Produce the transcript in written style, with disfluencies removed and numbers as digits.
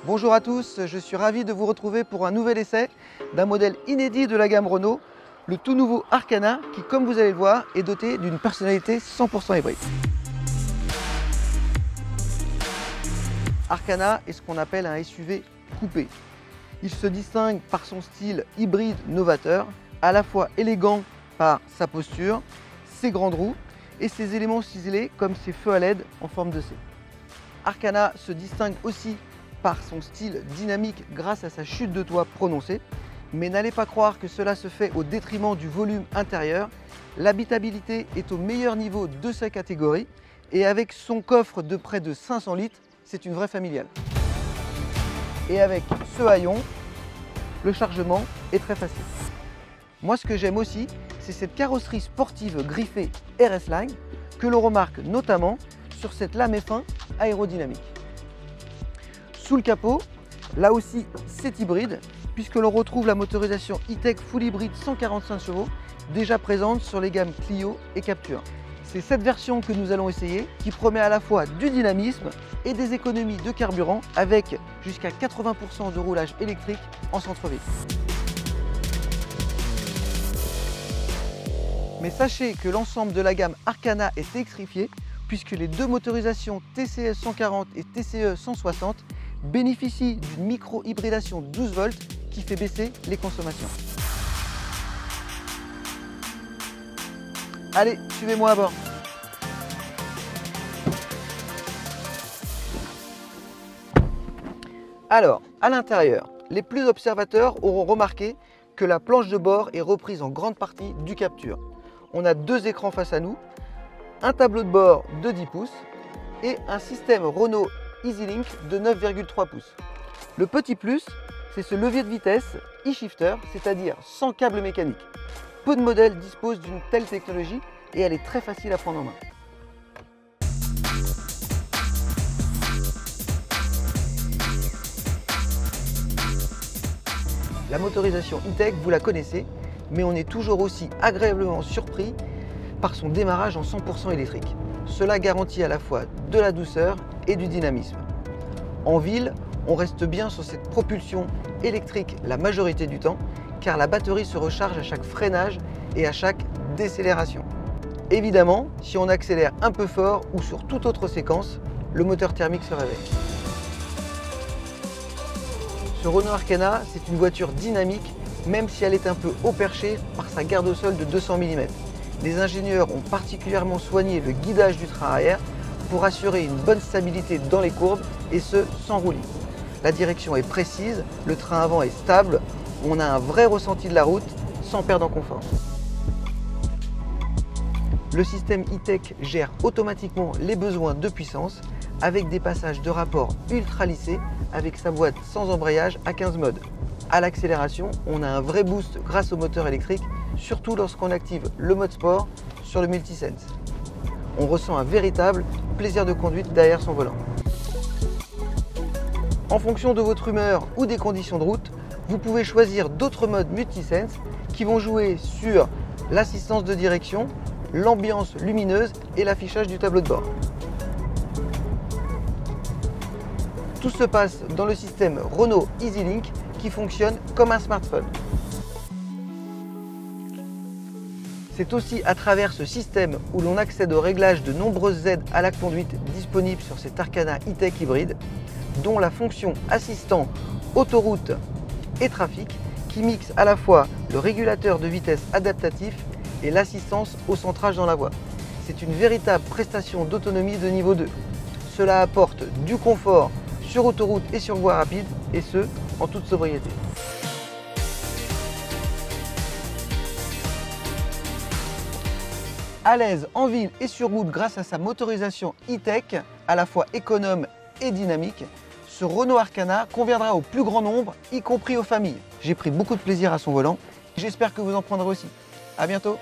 Bonjour à tous, je suis ravi de vous retrouver pour un nouvel essai d'un modèle inédit de la gamme Renault, le tout nouveau Arkana qui, comme vous allez le voir, est doté d'une personnalité 100% hybride. Arkana est ce qu'on appelle un SUV coupé. Il se distingue par son style hybride novateur, à la fois élégant par sa posture, ses grandes roues et ses éléments ciselés comme ses feux à LED en forme de C. Arkana se distingue aussi par son style dynamique grâce à sa chute de toit prononcée, mais n'allez pas croire que cela se fait au détriment du volume intérieur. L'habitabilité est au meilleur niveau de sa catégorie et avec son coffre de près de 500 litres, c'est une vraie familiale. Et avec ce haillon, le chargement est très facile. Moi, ce que j'aime aussi, c'est cette carrosserie sportive griffée RS Line que l'on remarque notamment sur cette lame F1 aérodynamique. Sous le capot, là aussi c'est hybride puisque l'on retrouve la motorisation E-Tech Full Hybride 145 chevaux déjà présente sur les gammes Clio et Captur. C'est cette version que nous allons essayer qui promet à la fois du dynamisme et des économies de carburant avec jusqu'à 80% de roulage électrique en centre-ville. Mais sachez que l'ensemble de la gamme Arkana est électrifié puisque les deux motorisations TCE 140 et TCE 160 bénéficient d'une micro-hybridation 12 volts qui fait baisser les consommations. Allez, suivez-moi à bord. Alors, à l'intérieur, les plus observateurs auront remarqué que la planche de bord est reprise en grande partie du Captur. On a deux écrans face à nous, un tableau de bord de 10 pouces et un système Renault EasyLink de 9,3 pouces. Le petit plus, c'est ce levier de vitesse e-shifter, c'est-à-dire sans câble mécanique. Peu de modèles disposent d'une telle technologie et elle est très facile à prendre en main. La motorisation E-Tech, vous la connaissez, mais on est toujours aussi agréablement surpris par son démarrage en 100% électrique. Cela garantit à la fois de la douceur et du dynamisme. En ville, on reste bien sur cette propulsion électrique la majorité du temps, car la batterie se recharge à chaque freinage et à chaque décélération. Évidemment, si on accélère un peu fort ou sur toute autre séquence, le moteur thermique se réveille. Ce Renault Arkana, c'est une voiture dynamique, même si elle est un peu haut perchée par sa garde au sol de 200 mm. Les ingénieurs ont particulièrement soigné le guidage du train arrière pour assurer une bonne stabilité dans les courbes et ce sans roulis. La direction est précise, le train avant est stable, on a un vrai ressenti de la route sans perdre en confort. Le système E-Tech gère automatiquement les besoins de puissance avec des passages de rapport ultra lissés avec sa boîte sans embrayage à 15 modes. À l'accélération, on a un vrai boost grâce au moteur électrique, surtout lorsqu'on active le mode sport sur le Multisense. On ressent un véritable plaisir de conduite derrière son volant. En fonction de votre humeur ou des conditions de route, vous pouvez choisir d'autres modes Multisense qui vont jouer sur l'assistance de direction, l'ambiance lumineuse et l'affichage du tableau de bord. Tout se passe dans le système Renault EasyLink qui fonctionne comme un smartphone. C'est aussi à travers ce système où l'on accède au réglage de nombreuses aides à la conduite disponibles sur cet Arkana E-Tech hybride, dont la fonction assistant autoroute et trafic qui mixe à la fois le régulateur de vitesse adaptatif et l'assistance au centrage dans la voie. C'est une véritable prestation d'autonomie de niveau 2. Cela apporte du confort sur autoroute et sur voie rapide, et ce, en toute sobriété. À l'aise en ville et sur route grâce à sa motorisation E-Tech, à la fois économe et dynamique, ce Renault Arkana conviendra au plus grand nombre, y compris aux familles. J'ai pris beaucoup de plaisir à son volant, j'espère que vous en prendrez aussi. À bientôt.